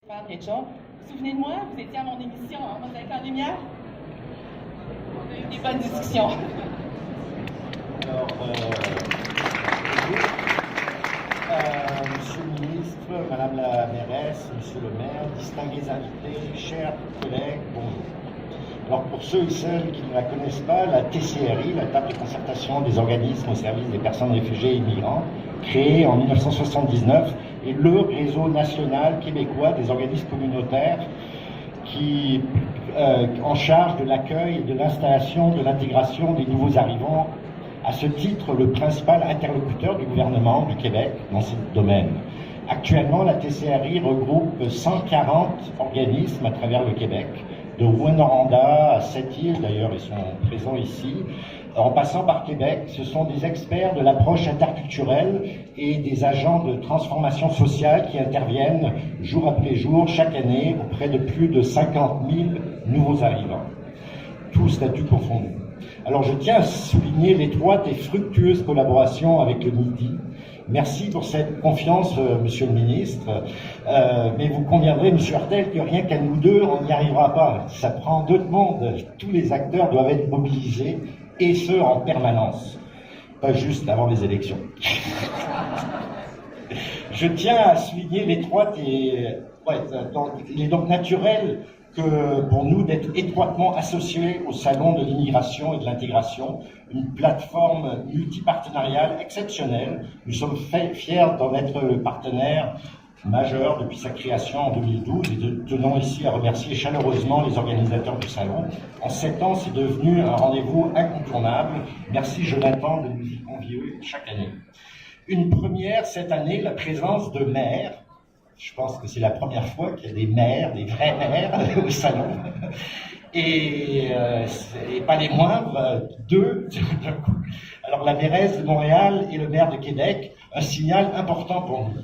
Rachel, vous souvenez de moi? Vous étiez à mon émission en Mosaïque en Lumière? On a eu des bonnes discussions. Alors, Monsieur le ministre, Madame la mairesse, Monsieur le maire, distingués invités, chers collègues, bonjour. Alors pour ceux et celles qui ne la connaissent pas, la TCRI, la table de concertation des organismes au service des personnes réfugiées et immigrants, créée en 1979, est le réseau national québécois des organismes communautaires qui en charge de l'accueil et de l'installation, de l'intégration des nouveaux arrivants. À ce titre, le principal interlocuteur du gouvernement du Québec dans ce domaine. Actuellement, la TCRI regroupe 140 organismes à travers le Québec, de Rouyn-Noranda à Sept-Îles, d'ailleurs ils sont présents ici, en passant par Québec. Ce sont des experts de l'approche interculturelle et des agents de transformation sociale qui interviennent jour après jour, chaque année, auprès de plus de 50 000 nouveaux arrivants, tous statuts confondus. Alors je tiens à souligner l'étroite et fructueuse collaboration avec le MIDI. Merci pour cette confiance, Monsieur le ministre, mais vous conviendrez, Monsieur Hartel, que rien qu'à nous deux, on n'y arrivera pas. Ça prend deux mondes. Tous les acteurs doivent être mobilisés, et ce, en permanence, pas juste avant les élections. Je tiens à souligner l'étroite et il est donc naturel que pour nous d'être étroitement associés au Salon de l'immigration et de l'intégration, une plateforme multipartenariale exceptionnelle. Nous sommes fiers d'en être le partenaire majeur depuis sa création en 2012 et tenons ici à remercier chaleureusement les organisateurs du Salon. En 7 ans, c'est devenu un rendez-vous incontournable. Merci Jonathan de nous y convier chaque année. Une première cette année, la présence de maires. Je pense que c'est la première fois qu'il y a des maires, des vrais maires au salon. Et pas les moindres, deux d'un coup. Alors la mairesse de Montréal et le maire de Québec, un signal important pour nous.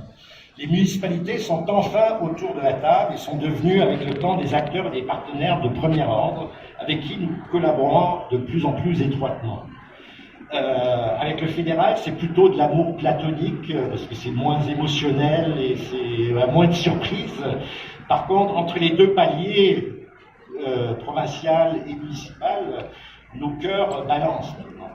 Les municipalités sont enfin autour de la table et sont devenues avec le temps des acteurs et des partenaires de premier ordre avec qui nous collaborons de plus en plus étroitement. Avec le fédéral, c'est plutôt de l'amour platonique, parce que c'est moins émotionnel et c'est moins de surprise. Par contre, entre les deux paliers, provincial et municipal, nos cœurs balancent maintenant.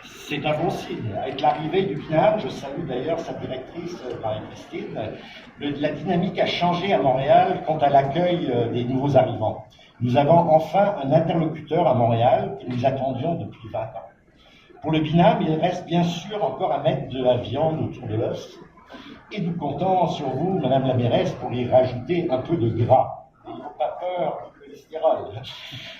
C'est un bon signe. Avec l'arrivée du BINAM, je salue d'ailleurs sa directrice, Marie-Christine, la dynamique a changé à Montréal quant à l'accueil des nouveaux arrivants. Nous avons enfin un interlocuteur à Montréal que nous attendions depuis 20 ans. Pour le BINAM, il reste bien sûr encore à mettre de la viande autour de l'os. Et nous comptons sur vous, Madame la mairesse, pour y rajouter un peu de gras. N'ayez pas peur du cholestérol.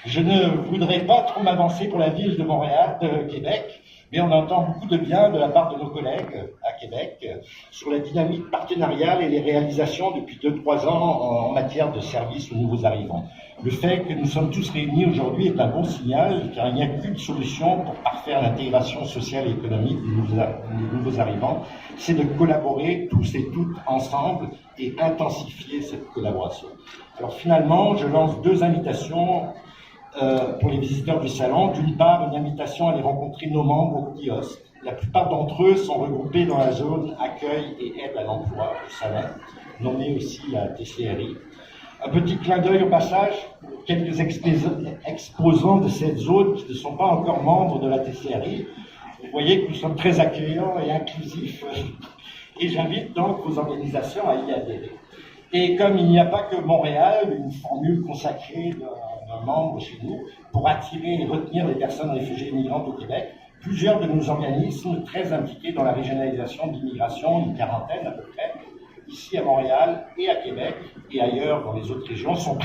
Je ne voudrais pas trop m'avancer pour la ville de Montréal, de Québec, mais on entend beaucoup de bien de la part de nos collègues à Québec sur la dynamique partenariale et les réalisations depuis 2-3 ans en matière de services aux nouveaux arrivants. Le fait que nous sommes tous réunis aujourd'hui est un bon signal, car il n'y a qu'une solution pour parfaire l'intégration sociale et économique des nouveaux arrivants, c'est de collaborer tous et toutes ensemble et intensifier cette collaboration. Alors finalement, je lance 2 invitations pour les visiteurs du salon. D'une part, une invitation à aller rencontrer nos membres au kiosque. La plupart d'entre eux sont regroupés dans la zone accueil et aide à l'emploi du salon, nommée aussi la TCRI. Un petit clin d'œil au passage, quelques exposants de cette zone qui ne sont pas encore membres de la TCRI. Vous voyez que nous sommes très accueillants et inclusifs. Et j'invite donc vos organisations à y adhérer. Et comme il n'y a pas que Montréal, une formule consacrée d'un membre chez nous, pour attirer et retenir les personnes réfugiées et migrantes au Québec, plusieurs de nos organismes très impliqués dans la régionalisation de l'immigration, une quarantaine à peu près, ici à Montréal et à Québec et ailleurs dans les autres régions, sont